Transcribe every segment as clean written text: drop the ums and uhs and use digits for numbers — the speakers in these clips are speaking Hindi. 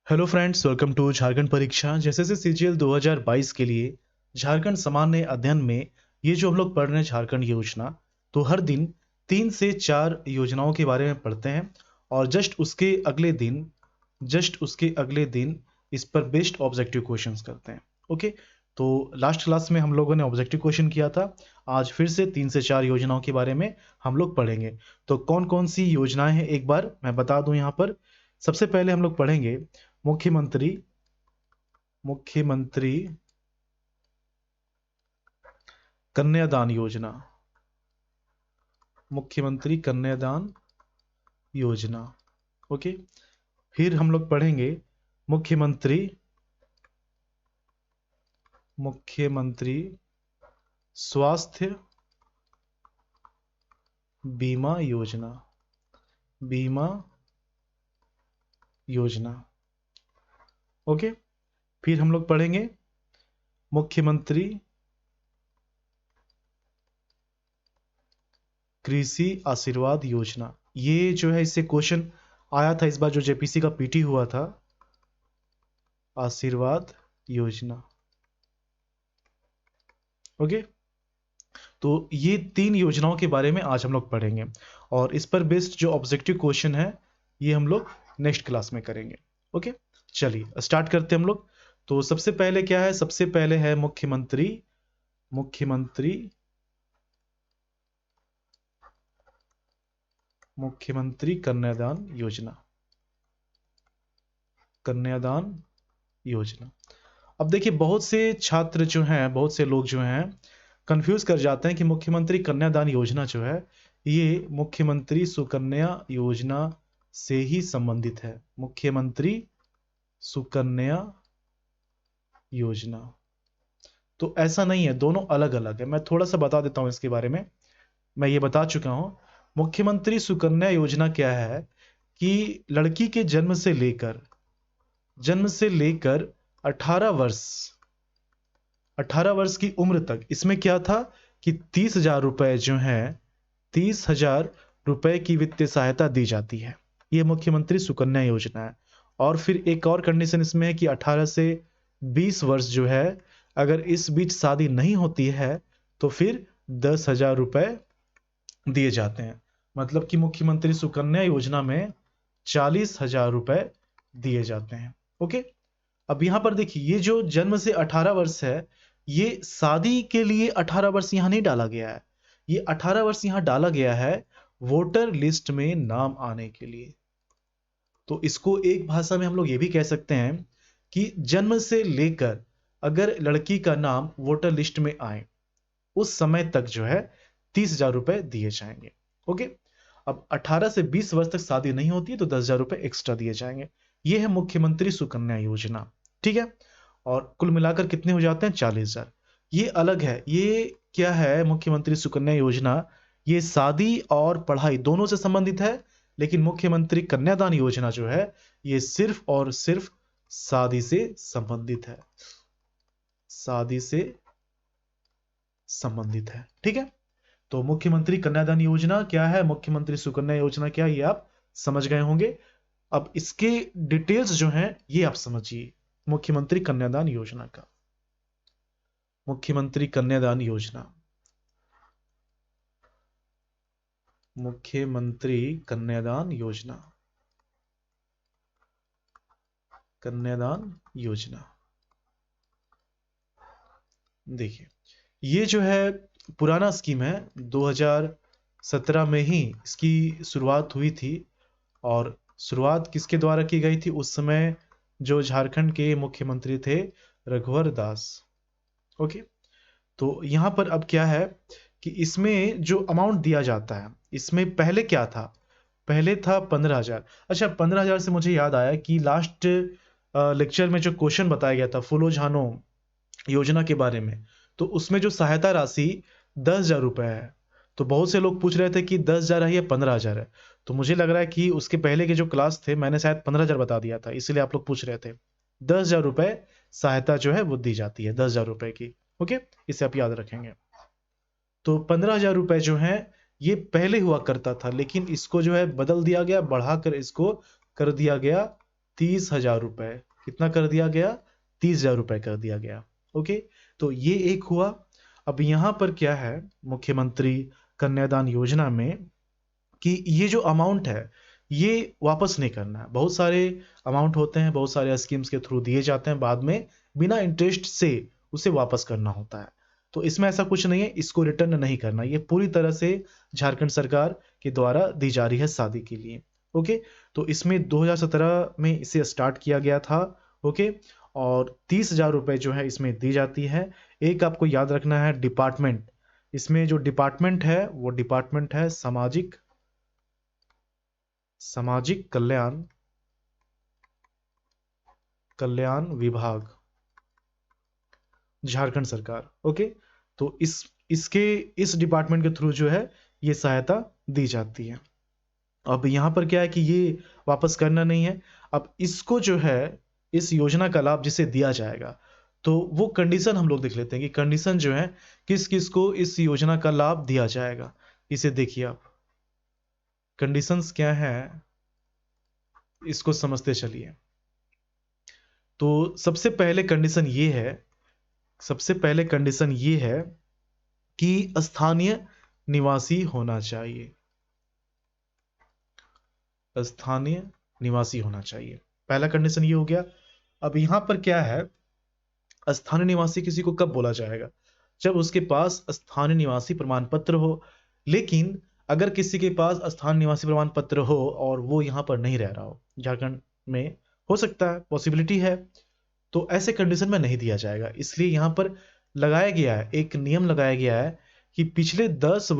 Hello friends, welcome to Jharkhand परीक्षा। जैसे से सीजीएल 2022 के लिए झारखंड सामान्य अध्ययन में ये जो हम लोग पढ़ रहे हैं झारखंड योजना, तो हर दिन 3 से 4 योजनाओं के बारे में पढ़ते हैं और जस्ट उसके अगले दिन इस पर बेस्ड ऑब्जेक्टिव क्वेश्चंस करते हैं। ओके, तो लास्ट क्लास में हम लोगों ने ऑब्जेक्टिव क्वेश्चन किया था। आज फिर से 3 से 4 योजनाओं के बारे में हम लोग पढ़ेंगे। तो कौन कौन सी योजनाएं हैं एक बार मैं बता दूं यहाँ पर। सबसे पहले हम लोग पढ़ेंगे मुख्यमंत्री मुख्यमंत्री कन्यादान योजना। मुख्यमंत्री कन्यादान योजना। ओके, फिर हम लोग पढ़ेंगे मुख्यमंत्री मुख्यमंत्री स्वास्थ्य बीमा योजना। बीमा योजना। ओके, फिर हम लोग पढ़ेंगे मुख्यमंत्री कृषि आशीर्वाद योजना। ये जो है इससे क्वेश्चन आया था इस बार जो जेपीसी का पीटी हुआ था। आशीर्वाद योजना। ओके, तो ये 3 योजनाओं के बारे में आज हम लोग पढ़ेंगे और इस पर बेस्ड जो ऑब्जेक्टिव क्वेश्चन है ये हम लोग नेक्स्ट क्लास में करेंगे। ओके, चलिए स्टार्ट करते हैं हम लोग। तो सबसे पहले क्या है, सबसे पहले है मुख्यमंत्री मुख्यमंत्री मुख्यमंत्री कन्यादान योजना। कन्यादान योजना। अब देखिए, बहुत से छात्र जो हैं, बहुत से लोग जो हैं कंफ्यूज कर जाते हैं कि मुख्यमंत्री कन्यादान योजना जो है ये मुख्यमंत्री सुकन्या योजना से ही संबंधित है। मुख्यमंत्री सुकन्या योजना। तो ऐसा नहीं है, दोनों अलग अलग है। मैं थोड़ा सा बता देता हूं इसके बारे में। मैं ये बता चुका हूं। मुख्यमंत्री सुकन्या योजना क्या है कि लड़की के जन्म से लेकर 18 वर्ष 18 वर्ष की उम्र तक इसमें क्या था कि 30,000 रुपए जो है 30,000 रुपए की वित्तीय सहायता दी जाती है। ये मुख्यमंत्री सुकन्या योजना है। और फिर एक और कंडीशन इसमें है कि 18 से 20 वर्ष जो है, अगर इस बीच शादी नहीं होती है तो फिर 10,000 रुपए दिए जाते हैं। मतलब कि मुख्यमंत्री सुकन्या योजना में 40,000 रुपए दिए जाते हैं। ओके, अब यहां पर देखिए, ये जो जन्म से 18 वर्ष है, ये शादी के लिए 18 वर्ष यहां नहीं डाला गया है। ये 18 वर्ष यहां डाला गया है वोटर लिस्ट में नाम आने के लिए। तो इसको एक भाषा में हम लोग ये भी कह सकते हैं कि जन्म से लेकर अगर लड़की का नाम वोटर लिस्ट में आए उस समय तक जो है 30,000 रुपए दिए जाएंगे। ओके, अब 18 से 20 वर्ष तक शादी नहीं होती है तो 10,000 रुपए एक्स्ट्रा दिए जाएंगे। ये है मुख्यमंत्री सुकन्या योजना। ठीक है, और कुल मिलाकर कितने हो जाते हैं 40,000। ये अलग है। ये क्या है, मुख्यमंत्री सुकन्या योजना ये शादी और पढ़ाई दोनों से संबंधित है। लेकिन मुख्यमंत्री कन्यादान योजना जो है ये सिर्फ और सिर्फ शादी से संबंधित है। शादी से संबंधित है। ठीक है, तो मुख्यमंत्री कन्यादान योजना क्या है, मुख्यमंत्री सुकन्या योजना क्या है, ये आप समझ गए होंगे। अब इसके डिटेल्स जो हैं ये आप समझिए। मुख्यमंत्री कन्यादान योजना का, मुख्यमंत्री कन्यादान योजना, मुख्यमंत्री कन्यादान योजना, कन्यादान योजना। देखिए, ये जो है पुराना स्कीम है, 2017 में ही इसकी शुरुआत हुई थी। और शुरुआत किसके द्वारा की गई थी, उस समय जो झारखंड के मुख्यमंत्री थे रघुवर दास। ओके, तो यहां पर अब क्या है कि इसमें जो अमाउंट दिया जाता है, इसमें पहले क्या था, पहले था 15,000। अच्छा, 15,000 से मुझे याद आया कि लास्ट लेक्चर में जो क्वेश्चन बताया गया था फूलो झानो योजना के बारे में, तो उसमें जो सहायता राशि 10,000 रुपए है। तो बहुत से लोग पूछ रहे थे कि 10,000 है या 15,000 है। तो मुझे लग रहा है कि उसके पहले के जो क्लास थे मैंने शायद 15,000 बता दिया था, इसलिए आप लोग पूछ रहे थे। 10,000 रुपए सहायता जो है वो दी जाती है, 10,000 रुपए की। ओके, इसे आप याद रखेंगे। तो 15,000 रुपए जो है ये पहले हुआ करता था, लेकिन इसको जो है बदल दिया गया, बढ़ाकर इसको कर दिया गया 30,000 रुपए, कितना कर दिया गया, 30,000 रुपए कर दिया गया। ओके, तो ये एक हुआ। अब यहाँ पर क्या है मुख्यमंत्री कन्यादान योजना में कि ये जो अमाउंट है ये वापस नहीं करना है। बहुत सारे अमाउंट होते हैं, बहुत सारे स्कीम्स के थ्रू दिए जाते हैं, बाद में बिना इंटरेस्ट से उसे वापस करना होता है। तो इसमें ऐसा कुछ नहीं है, इसको रिटर्न नहीं करना, ये पूरी तरह से झारखंड सरकार के द्वारा दी जा रही है शादी के लिए। ओके, तो इसमें 2017 में इसे स्टार्ट किया गया था। ओके, और 30,000 रुपए जो है इसमें दी जाती है। एक आपको याद रखना है डिपार्टमेंट, इसमें जो डिपार्टमेंट है वो डिपार्टमेंट है सामाजिक कल्याण विभाग, झारखंड सरकार। ओके, तो इस डिपार्टमेंट के थ्रू जो है ये सहायता दी जाती है। अब यहाँ पर क्या है कि ये वापस करना नहीं है। अब इसको जो है इस योजना का लाभ जिसे दिया जाएगा, तो वो कंडीशन हम लोग देख लेते हैं कि कंडीशन जो है किस किस को इस योजना का लाभ दिया जाएगा। इसे देखिए आप, कंडीशंस क्या है इसको समझते चलिए। तो सबसे पहले कंडीशन ये है कि स्थानीय निवासी होना चाहिए, स्थानीय निवासी होना चाहिए, पहला कंडीशन ये हो गया। अब यहां पर क्या है, स्थानीय निवासी किसी को कब बोला जाएगा, जब उसके पास स्थानीय निवासी प्रमाण पत्र हो। लेकिन अगर किसी के पास स्थानीय निवासी प्रमाण पत्र हो और वो यहाँ पर नहीं रह रहा हो, झारखंड में हो सकता है, पॉसिबिलिटी है, तो ऐसे कंडीशन में नहीं दिया जाएगा। इसलिए यहाँ पर लगाया गया है, एक नियम लगाया गया है कि पिछले 10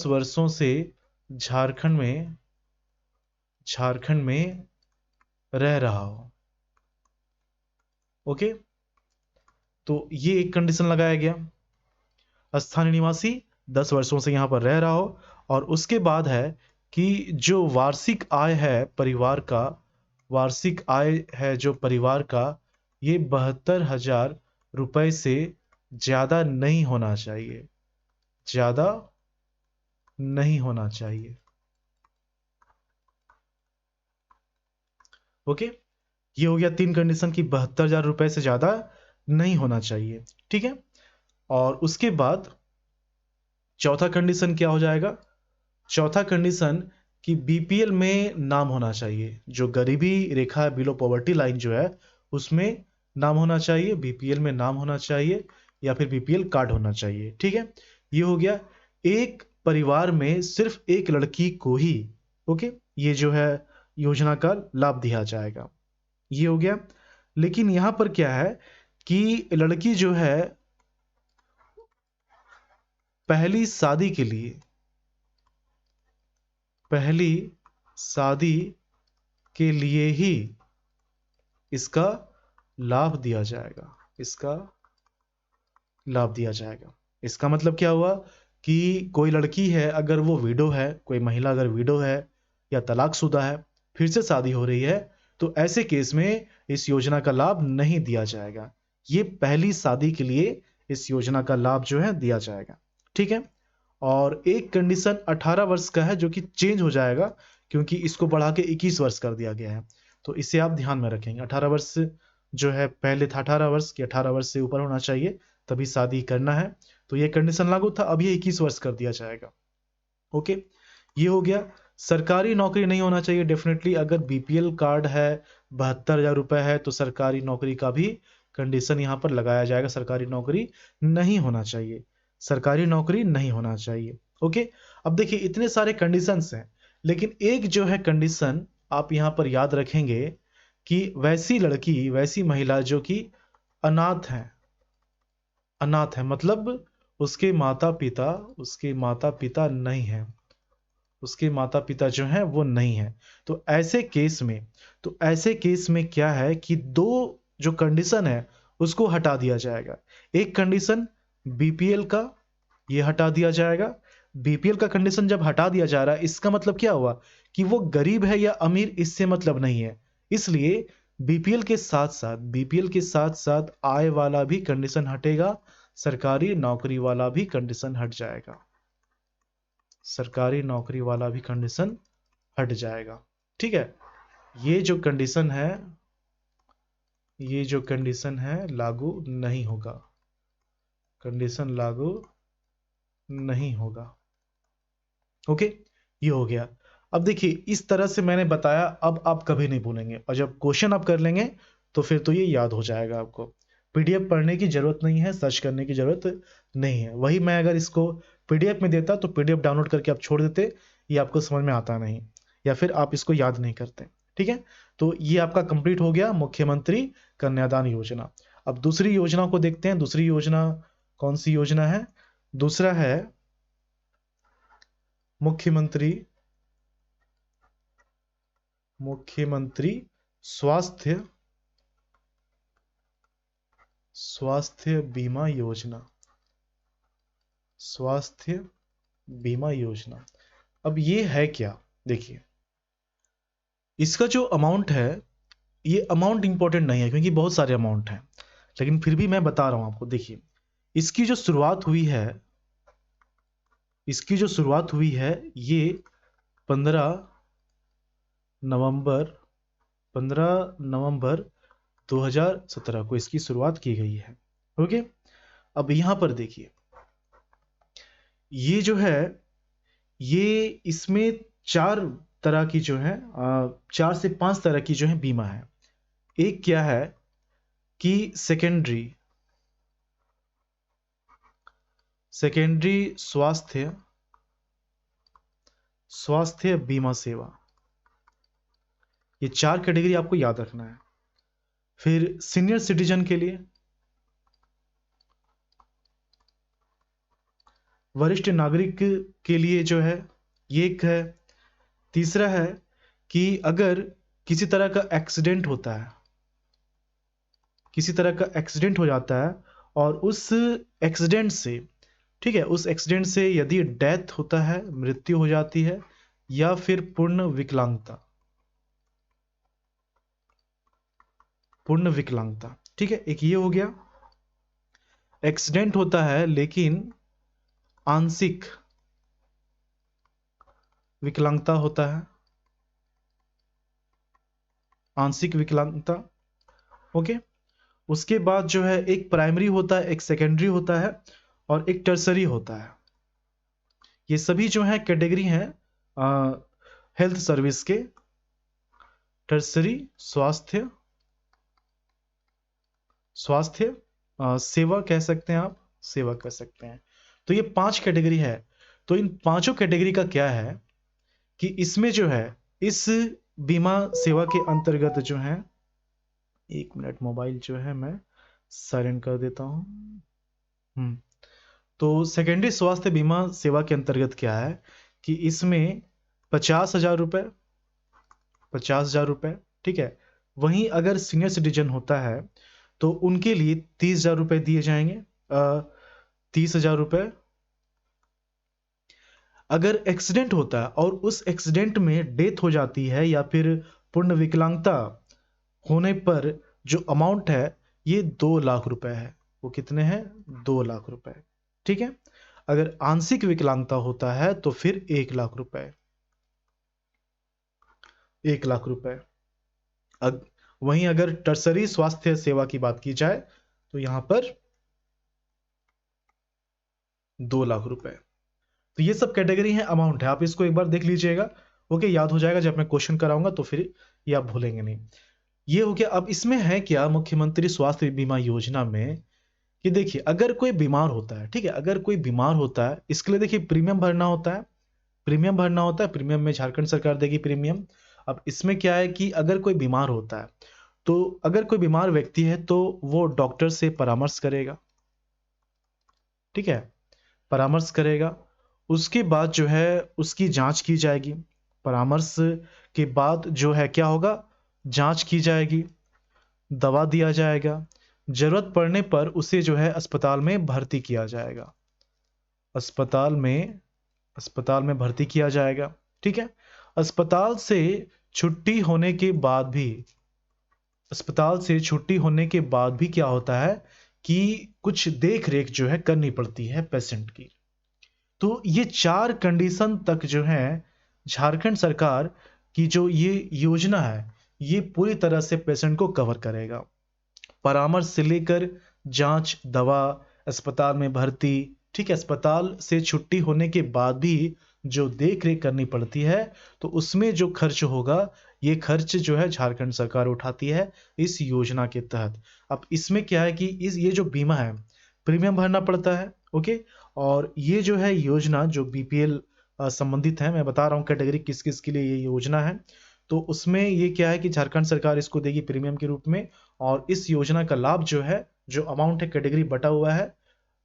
वर्षों से झारखंड में रह रहा हो। ओके, तो ये एक कंडीशन लगाया गया, स्थानीय निवासी 10 वर्षों से यहां पर रह रहा हो, और उसके बाद है कि जो वार्षिक आय है परिवार का, ये 72,000 रुपए से ज्यादा नहीं होना चाहिए, ओके, ये हो गया 3 कंडीशन की 72,000 रुपए से ज्यादा नहीं होना चाहिए। ठीक है, और उसके बाद चौथा कंडीशन क्या हो जाएगा, चौथा कंडीशन कि बीपीएल में नाम होना चाहिए, जो गरीबी रेखा है, बिलो पॉवर्टी लाइन जो है उसमें नाम होना चाहिए, बीपीएल में नाम होना चाहिए, या फिर बीपीएल कार्ड होना चाहिए। ठीक है, ये हो गया। एक परिवार में सिर्फ एक लड़की को ही, ओके, ये जो है योजना का लाभ दिया जाएगा, ये हो गया। लेकिन यहां पर क्या है कि लड़की जो है पहली शादी के लिए ही इसका लाभ दिया जाएगा, इसका मतलब क्या हुआ कि कोई लड़की है, अगर वो विडो है, कोई महिला अगर विडो है या तलाकशुदा है, फिर से शादी हो रही है, तो ऐसे केस में इस योजना का लाभ नहीं दिया जाएगा। ये पहली शादी के लिए इस योजना का लाभ जो है दिया जाएगा। ठीक है, और एक कंडीशन 18 वर्ष का है जो कि चेंज हो जाएगा, क्योंकि इसको बढ़ा के 21 वर्ष कर दिया गया है, तो इसे आप ध्यान में रखेंगे। 18 वर्ष जो है, पहले था 18 वर्ष कि 18 वर्ष से ऊपर होना चाहिए तभी शादी करना है, तो ये कंडीशन लागू था, अब ये 21 वर्ष कर दिया जाएगा। ओके, ये हो गया। सरकारी नौकरी नहीं होना चाहिए, डेफिनेटली अगर बीपीएल कार्ड है, 72,000 रुपए है, तो सरकारी नौकरी का भी कंडीशन यहाँ पर लगाया जाएगा, सरकारी नौकरी नहीं होना चाहिए। ओके, अब देखिए इतने सारे कंडीशंस हैं, लेकिन एक जो है कंडीशन आप यहाँ पर याद रखेंगे कि वैसी महिला जो कि अनाथ है, मतलब उसके माता पिता नहीं है, उसके माता पिता जो हैं वो नहीं है, तो ऐसे केस में क्या है कि दो जो कंडीशन है उसको हटा दिया जाएगा। एक कंडीशन बीपीएल का, ये हटा दिया जाएगा। बीपीएल का कंडीशन जब हटा दिया जा रहा है, इसका मतलब क्या हुआ कि वो गरीब है या अमीर, इससे मतलब नहीं है। इसलिए बीपीएल के साथ साथ आय वाला भी कंडीशन हटेगा, सरकारी नौकरी वाला भी कंडीशन हट जाएगा, ठीक है। ये जो कंडीशन है, ये जो कंडीशन है लागू नहीं होगा, कंडीशन लागू नहीं होगा। ओके, ये हो गया। अब देखिए इस तरह से मैंने बताया, अब आप कभी नहीं भूलेंगे, और जब क्वेश्चन आप कर लेंगे तो फिर तो ये याद हो जाएगा आपको। पीडीएफ पढ़ने की जरूरत नहीं है, सर्च करने की जरूरत नहीं है। वही मैं अगर इसको पीडीएफ में देता तो पीडीएफ डाउनलोड करके आप छोड़ देते, ये आपको समझ में आता नहीं, या फिर आप इसको याद नहीं करते। ठीक है, तो ये आपका कंप्लीट हो गया मुख्यमंत्री कन्यादान योजना। अब दूसरी योजना को देखते हैं। दूसरी योजना कौन सी योजना है? दूसरा है मुख्यमंत्री स्वास्थ्य स्वास्थ्य बीमा योजना। स्वास्थ्य बीमा योजना, अब ये है क्या? देखिए इसका जो अमाउंट है, ये अमाउंट इंपॉर्टेंट नहीं है क्योंकि बहुत सारे अमाउंट हैं, लेकिन फिर भी मैं बता रहा हूं आपको। देखिए इसकी जो शुरुआत हुई है, इसकी जो शुरुआत हुई है ये 15 नवंबर 2017 को इसकी शुरुआत की गई है। ओके, अब यहां पर देखिए ये जो है, ये इसमें 4 तरह की जो है 4 से 5 तरह की जो है बीमा है। एक क्या है कि सेकेंडरी स्वास्थ्य बीमा सेवा, ये 4 कैटेगरी आपको याद रखना है। फिर सीनियर सिटीजन के लिए, वरिष्ठ नागरिक के लिए जो है ये एक है। तीसरा है कि अगर किसी तरह का एक्सीडेंट होता है, किसी तरह का एक्सीडेंट हो जाता है और उस एक्सीडेंट से, ठीक है, उस एक्सीडेंट से यदि डेथ होता है, मृत्यु हो जाती है, या फिर पूर्ण विकलांगता, ठीक है, एक ये हो गया। एक्सीडेंट होता है लेकिन आंशिक विकलांगता होता है, आंशिक विकलांगता। ओके, उसके बाद जो है एक प्राइमरी होता है, एक सेकेंडरी होता है और एक टर्सरी होता है। ये सभी जो है कैटेगरी हैं हेल्थ सर्विस के। टर्सरी स्वास्थ्य सेवा कह सकते हैं आप, सेवा कह सकते हैं। तो ये 5 कैटेगरी है। तो इन पांचों कैटेगरी का क्या है कि इसमें जो है, इस बीमा सेवा के अंतर्गत जो है, 1 मिनट मोबाइल जो है मैं साइलेंट कर देता हूं। तो सेकेंडरी स्वास्थ्य बीमा सेवा के अंतर्गत क्या है कि इसमें 50,000 रुपए, 50,000 रुपए, ठीक है। वहीं अगर सीनियर सिटीजन होता है तो उनके लिए 30,000 रुपए दिए जाएंगे, 30,000 रुपए। अगर एक्सीडेंट होता है और उस एक्सीडेंट में डेथ हो जाती है या फिर पूर्ण विकलांगता होने पर जो अमाउंट है ये 2 लाख रुपए है। वो कितने हैं? 2 लाख रुपए, ठीक है। अगर आंशिक विकलांगता होता है तो फिर 1 लाख रुपए, 1 लाख रुपए। वहीं अगर टर्सरी स्वास्थ्य सेवा की बात की जाए तो यहां पर 2 लाख रुपए। तो ये सब कैटेगरी है, अमाउंट है, आप इसको एक बार देख लीजिएगा। ओके, याद हो जाएगा जब मैं क्वेश्चन कराऊंगा तो फिर ये आप भूलेंगे नहीं। ये हो गया। अब इसमें है क्या मुख्यमंत्री स्वास्थ्य बीमा योजना में कि देखिए अगर कोई बीमार होता है, ठीक है, अगर कोई बीमार होता है इसके लिए देखिए प्रीमियम भरना होता है, प्रीमियम भरना होता है। प्रीमियम में झारखंड सरकार देगी प्रीमियम। अब इसमें क्या है कि अगर कोई बीमार होता है तो अगर कोई बीमार व्यक्ति है तो वो डॉक्टर से परामर्श करेगा, ठीक है, परामर्श करेगा। उसके बाद जो है उसकी जांच की जाएगी। परामर्श के बाद जो है क्या होगा, जांच की जाएगी, दवा दिया जाएगा, जरूरत पड़ने पर उसे जो है अस्पताल में भर्ती किया जाएगा, अस्पताल में भर्ती किया जाएगा, ठीक है। अस्पताल से छुट्टी होने के बाद भी, अस्पताल से छुट्टी होने के बाद भी क्या होता है कि कुछ देख रेख जो है करनी पड़ती है पेशेंट की। तो ये 4 कंडीशन तक जो है झारखंड सरकार की जो ये योजना है ये पूरी तरह से पेशेंट को कवर करेगा। परामर्श से लेकर जांच, दवा, अस्पताल में भर्ती, ठीक है, अस्पताल से छुट्टी होने के बाद भी जो देख रेख करनी पड़ती है, तो उसमें जो खर्च होगा, ये खर्च जो है झारखंड सरकार उठाती है इस योजना के तहत। अब इसमें क्या है कि ये जो बीमा है, प्रीमियम भरना पड़ता है। ओके, और ये जो है योजना जो बीपीएल संबंधित है, मैं बता रहा हूँ कैटेगरी किस किस के लिए ये योजना है। तो उसमें ये क्या है कि झारखंड सरकार इसको देगी प्रीमियम के रूप में, और इस योजना का लाभ जो है, जो अमाउंट है कैटेगरी बटा हुआ है,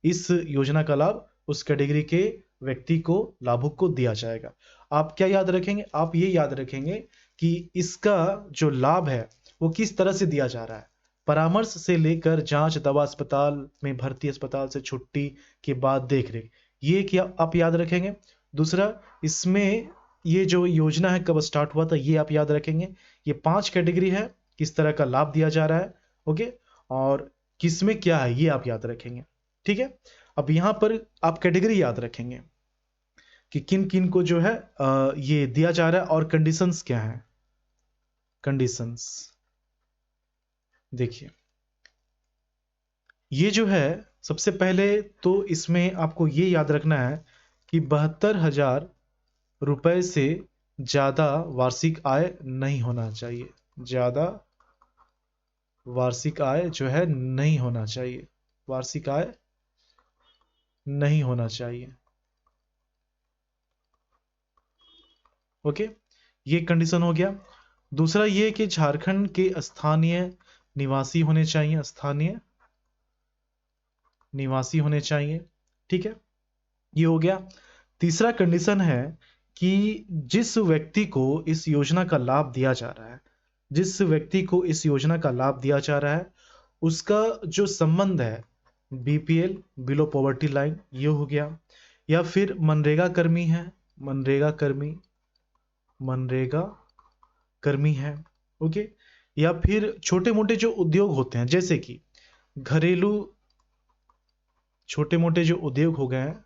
इस योजना का लाभ उस कैटेगरी के व्यक्ति को, लाभुक को दिया जाएगा। आप क्या याद रखेंगे? आप ये याद रखेंगे कि इसका जो लाभ है वो किस तरह से दिया जा रहा है। परामर्श से लेकर जांच, दवा, अस्पताल में भर्ती, अस्पताल से छुट्टी के बाद देख रेख, ये क्या आप याद रखेंगे। दूसरा, इसमें ये जो योजना है कब स्टार्ट हुआ था, ये आप याद रखेंगे। ये 5 कैटेगरी है, किस तरह का लाभ दिया जा रहा है। ओके, और किसमें क्या है ये आप याद रखेंगे। ठीक है, अब यहां पर आप कैटेगरी याद रखेंगे कि किन किन को जो है ये दिया जा रहा है, और कंडीशंस क्या है। कंडीशंस देखिए, ये जो है सबसे पहले तो इसमें आपको ये याद रखना है कि 72,000 रुपए से ज्यादा वार्षिक आय नहीं होना चाहिए। ज्यादा वार्षिक आय जो है नहीं होना चाहिए, वार्षिक आय नहीं होना चाहिए। ओके, ये कंडीशन हो गया। दूसरा ये कि झारखंड के स्थानीय निवासी होने चाहिए, स्थानीय निवासी होने चाहिए। ठीक है, ये हो गया। तीसरा कंडीशन है कि जिस व्यक्ति को इस योजना का लाभ दिया जा रहा है, जिस व्यक्ति को इस योजना का लाभ दिया जा रहा है, उसका जो संबंध है बीपीएल, बिलो पॉवर्टी लाइन, ये हो गया। या फिर मनरेगा कर्मी है, मनरेगा कर्मी, मनरेगा कर्मी है। ओके, या फिर छोटे मोटे जो उद्योग होते हैं, जैसे कि घरेलू छोटे मोटे जो उद्योग हो गए हैं,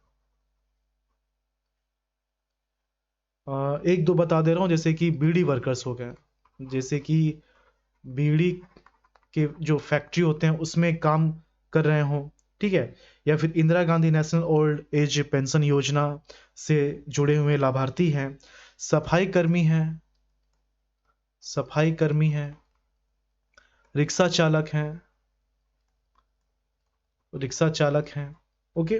एक दो बता दे रहा हूं, जैसे कि बीड़ी वर्कर्स हो गए, जैसे कि बीड़ी के जो फैक्ट्री होते हैं उसमें काम कर रहे हो। ठीक है, या फिर Indira Gandhi national old age pension योजना से जुड़े हुए लाभार्थी हैं। सफाई कर्मी हैं, सफाई कर्मी हैं। रिक्शा चालक हैं, रिक्शा चालक हैं। ओके,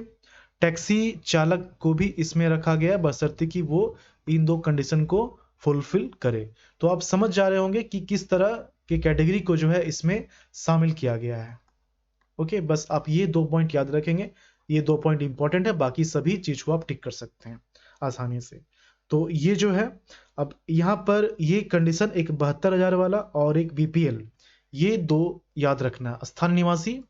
टैक्सी चालक को भी इसमें रखा गया है, बशर्ते कि वो इन दो कंडीशन को फुलफिल करे। तो आप समझ जा रहे होंगे कि किस तरह के कैटेगरी को जो है इसमें शामिल किया गया है। ओके, बस आप ये 2 पॉइंट याद रखेंगे, ये 2 पॉइंट इंपॉर्टेंट है, बाकी सभी चीज को आप टिक कर सकते हैं आसानी से। तो ये जो है, अब यहाँ पर ये कंडीशन, एक 72,000 वाला और एक बीपीएल, ये दो याद रखना, स्थानीय निवासी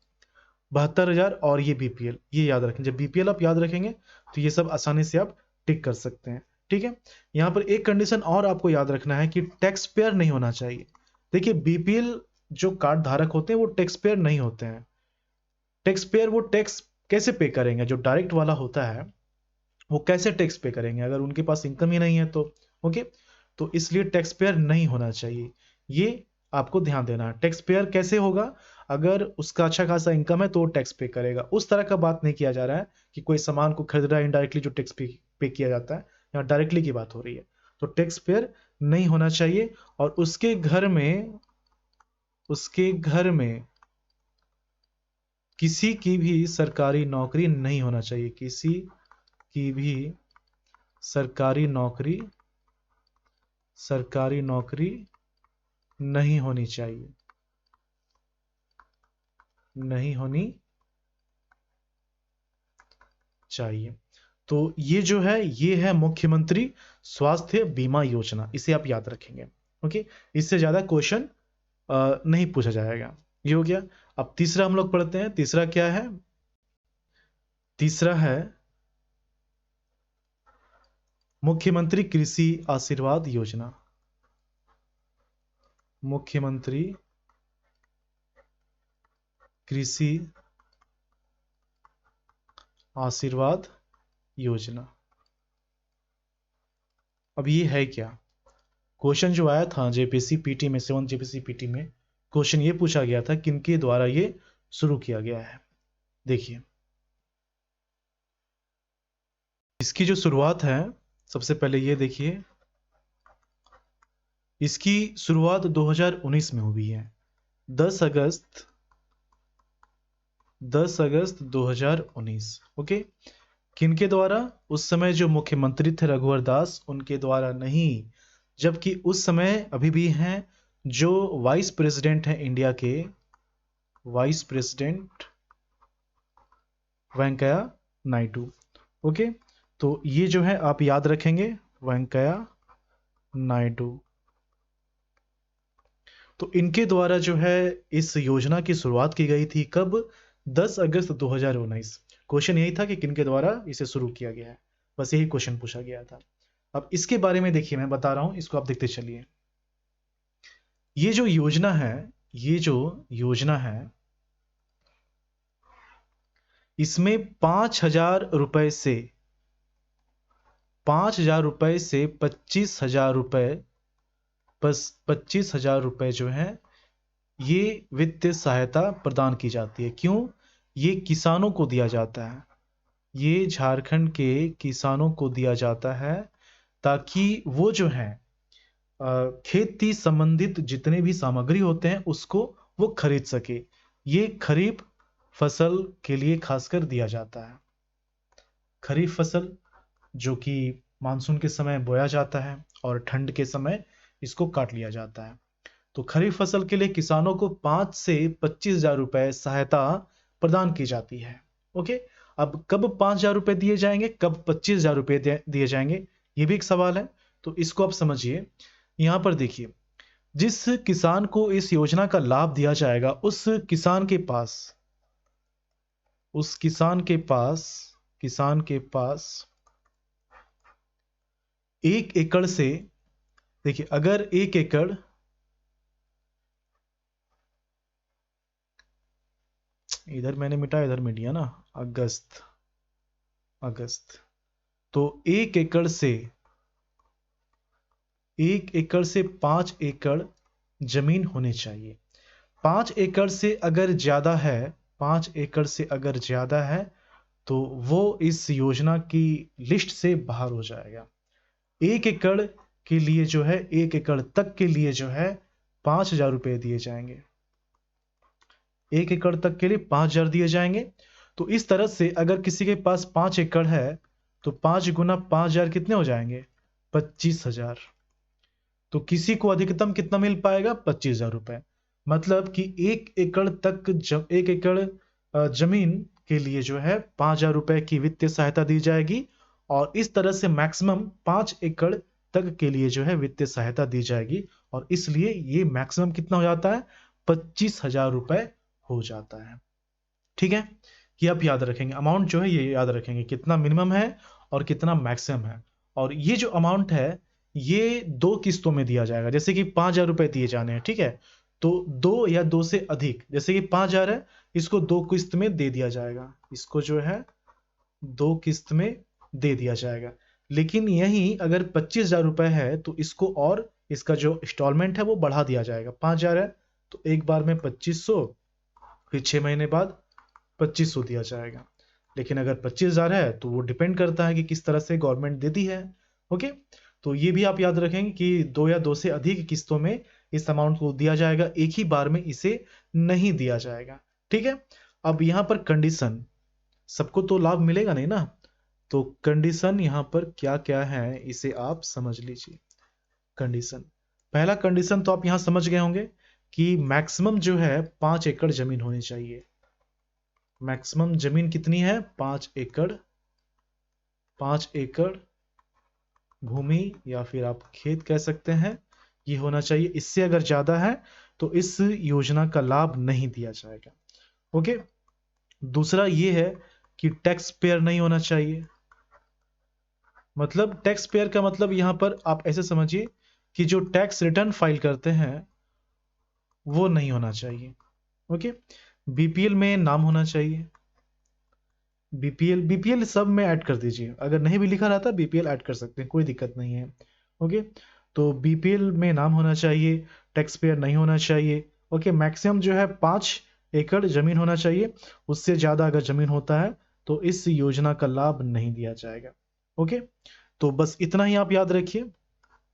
72,000 और ये बीपीएल, ये याद रखें। जब बीपीएल आप याद रखेंगे तो ये सब आसानी से आप टिक कर सकते हैं। ठीक है, यहाँ पर एक कंडीशन और आपको याद रखना है कि टैक्स पेयर नहीं होना चाहिए। देखिए, बीपीएल जो कार्ड धारक होते हैं वो टैक्स पेयर नहीं होते हैं। टैक्स पेयर वो टैक्स कैसे पे करेंगे? जो डायरेक्ट वाला होता है वो कैसे टैक्स पे करेंगे अगर उनके पास इनकम ही नहीं है तो। ओके, तो इसलिए टैक्स पेयर नहीं होना चाहिए, ये आपको ध्यान देना है। टैक्स पेयर कैसे होगा? अगर उसका अच्छा खासा इनकम है तो वो टैक्स पे करेगा। उस तरह का बात नहीं किया जा रहा है कि कोई सामान को खरीद रहा है इनडायरेक्टली जो टैक्स पे किया जाता है, यहाँ डायरेक्टली की बात हो रही है। तो टैक्स पेयर नहीं होना चाहिए, और उसके घर में किसी की भी सरकारी नौकरी नहीं होना चाहिए, किसी की भी सरकारी नौकरी, सरकारी नौकरी नहीं होनी चाहिए, नहीं होनी चाहिए। तो ये जो है, ये है मुख्यमंत्री स्वास्थ्य बीमा योजना, इसे आप याद रखेंगे। ओके, इससे ज्यादा क्वेश्चन नहीं पूछा जाएगा। ये हो गया। अब तीसरा हम लोग पढ़ते हैं। तीसरा क्या है? तीसरा है मुख्यमंत्री कृषि आशीर्वाद योजना। मुख्यमंत्री कृषि आशीर्वाद योजना। अब ये है क्या? क्वेश्चन जो आया था जेपीसी पीटी में, 7 जेपीसी पीटी में क्वेश्चन ये पूछा गया था किनके द्वारा ये शुरू किया गया है। देखिए इसकी जो शुरुआत है, सबसे पहले ये देखिए, इसकी शुरुआत 2019 में हुई है। 10 अगस्त 2019। ओके, किनके द्वारा? उस समय जो मुख्यमंत्री थे रघुवर दास, उनके द्वारा नहीं, जबकि उस समय अभी भी हैं जो वाइस प्रेसिडेंट हैं इंडिया के, vice president Venkaiah Naidu. Okay, तो ये जो है आप याद रखेंगे, वेंकैया नायडू। तो इनके द्वारा जो है इस योजना की शुरुआत की गई थी। कब? 10 अगस्त 2019। क्वेश्चन यही था कि किनके द्वारा इसे शुरू किया गया है, बस यही क्वेश्चन पूछा गया था। अब इसके बारे में देखिए, मैं बता रहा हूं, इसको आप देखते चलिए। ये जो योजना है, ये जो योजना है, इसमें 5,000 रुपए से 5,000 रुपए से 25,000 रुपए, बस 25,000 रुपए जो है ये वित्तीय सहायता प्रदान की जाती है। क्यों? ये किसानों को दिया जाता है, ये झारखंड के किसानों को दिया जाता है, ताकि वो जो है खेती संबंधित जितने भी सामग्री होते हैं उसको वो खरीद सके। ये खरीफ फसल के लिए खासकर दिया जाता है। खरीफ फसल जो कि मानसून के समय बोया जाता है और ठंड के समय इसको काट लिया जाता है। तो खरीफ फसल के लिए किसानों को 5 से 25,000 रुपए सहायता प्रदान की जाती है। ओके, अब कब 5,000 रुपए दिए जाएंगे, कब 25,000 रुपए दिए जाएंगे, ये भी एक सवाल है। तो इसको आप समझिए। यहां पर देखिए, जिस किसान को इस योजना का लाभ दिया जाएगा, उस किसान के पास 1 एकड़ से, देखिए अगर 1 एकड़, इधर मैंने मिटाया इधर मिट गया ना, अगस्त, तो 1 एकड़ से 5 एकड़ जमीन होनी चाहिए। 5 एकड़ से अगर ज्यादा है, 5 एकड़ से अगर ज्यादा है तो वो इस योजना की लिस्ट से बाहर हो जाएगा। 1 एकड़ के लिए जो है, 1 एकड़ तक के लिए जो है 5,000 रुपए दिए जाएंगे। 1 एकड़ तक के लिए 5,000 दिए जाएंगे। तो इस तरह से अगर किसी के पास 5 एकड़ है तो 5 गुना 5,000 कितने हो जाएंगे? 25,000। तो किसी को अधिकतम कितना मिल पाएगा? 25,000 रुपए। मतलब कि 1 एकड़ तक 1 एकड़ जमीन के लिए जो है 5,000 रुपए की वित्तीय सहायता दी जाएगी, और इस तरह से मैक्सिमम 5 एकड़ तक के लिए जो है वित्तीय सहायता दी जाएगी, और इसलिए ये मैक्सिमम कितना हो जाता है? 25,000 रुपए हो जाता है। ठीक है, ये आप याद रखेंगे। अमाउंट जो है ये याद रखेंगे, कितना मिनिमम है और कितना मैक्सिमम है। और ये जो अमाउंट है ये 2 किस्तों में दिया जाएगा। जैसे कि 5,000 रुपए दिए जाने हैं, ठीक है, तो 2 या 2 से अधिक, जैसे कि 5,000 है, इसको 2 किस्त में दे दिया जाएगा, इसको जो है 2 किस्त में दे दिया जाएगा। लेकिन यही अगर 25,000 रुपए है तो इसको और इसका जो इंस्टॉलमेंट है वो बढ़ा दिया जाएगा। 5,000 है तो एक बार में 2,500, फिर 6 महीने बाद 2,500 दिया जाएगा। लेकिन अगर 25,000 है तो वो डिपेंड करता है कि किस तरह से गवर्नमेंट देती है। ओके, तो ये भी आप याद रखेंगे कि 2 या 2 से अधिक किस्तों में इस अमाउंट को दिया जाएगा, एक ही बार में इसे नहीं दिया जाएगा। ठीक है, अब यहां पर कंडीशन, सबको तो लाभ मिलेगा नहीं ना, तो कंडीशन यहां पर क्या क्या है इसे आप समझ लीजिए। कंडीशन, पहला कंडीशन तो आप यहां समझ गए होंगे कि मैक्सिमम जो है 5 एकड़ जमीन होनी चाहिए। मैक्सिमम जमीन कितनी है? 5 एकड़। 5 एकड़ भूमि या फिर आप खेत कह सकते हैं, ये होना चाहिए। इससे अगर ज्यादा है तो इस योजना का लाभ नहीं दिया जाएगा। ओके, दूसरा ये है कि टैक्स पेयर नहीं होना चाहिए। मतलब टैक्स पेयर का मतलब यहां पर आप ऐसे समझिए कि जो टैक्स रिटर्न फाइल करते हैं वो नहीं होना चाहिए। ओके, बीपीएल में नाम होना चाहिए। बीपीएल सब में ऐड कर दीजिए, अगर नहीं भी लिखा रहता बीपीएल ऐड कर सकते हैं, कोई दिक्कत नहीं है। ओके, तो बीपीएल में नाम होना चाहिए, टैक्स पेयर नहीं होना चाहिए। ओके, मैक्सिमम जो है 5 एकड़ जमीन होना चाहिए, उससे ज़्यादा अगर जमीन होता है तो इस योजना का लाभ नहीं दिया जाएगा। ओके, तो बस इतना ही आप याद रखिए,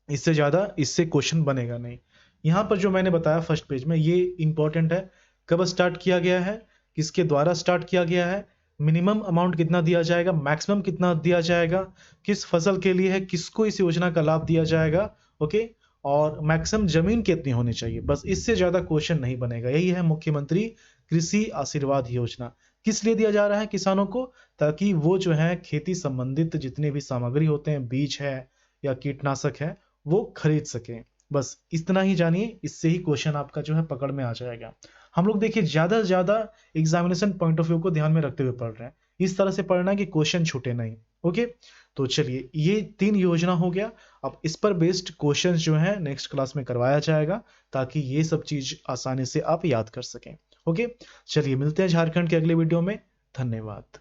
इससे ज़्यादा इससे क्वेश्चन बनेगा नहीं। यहाँ पर जो मैंने बताया फर्स्ट पेज में, ये इंपॉर्टेंट है। कब स्टार्ट किया गया है, किसके द्वारा स्टार्ट किया गया है, मिनिमम अमाउंट कितना दिया जाएगा, मैक्सिमम कितना दिया जाएगा, किस फसल के लिए है, किसको इस योजना का लाभ दिया जाएगा। ओके, और मैक्सिमम जमीन कितनी होनी चाहिए, बस इससे ज़्यादा क्वेश्चन नहीं बनेगा। यही है मुख्यमंत्री कृषि आशीर्वाद योजना। किस लिए दिया जा रहा है किसानों को, ताकि वो जो है खेती संबंधित जितने भी सामग्री होते हैं, बीज है या कीटनाशक है, वो खरीद सकें। बस इतना ही जानिए, इससे ही क्वेश्चन आपका जो है पकड़ में आ जाएगा। हम लोग देखिए ज़्यादा से ज़्यादा एग्जामिनेशन पॉइंट ऑफ व्यू को ध्यान में रखते हुए पढ़ रहे हैं, इस तरह से पढ़ना है कि क्वेश्चन छूटे नहीं। ओके, तो चलिए ये 3 योजना हो गया। अब इस पर बेस्ड क्वेश्चंस जो है नेक्स्ट क्लास में करवाया जाएगा, ताकि ये सब चीज आसानी से आप याद कर सकें। ओके, चलिए मिलते हैं झारखंड के अगले वीडियो में। धन्यवाद।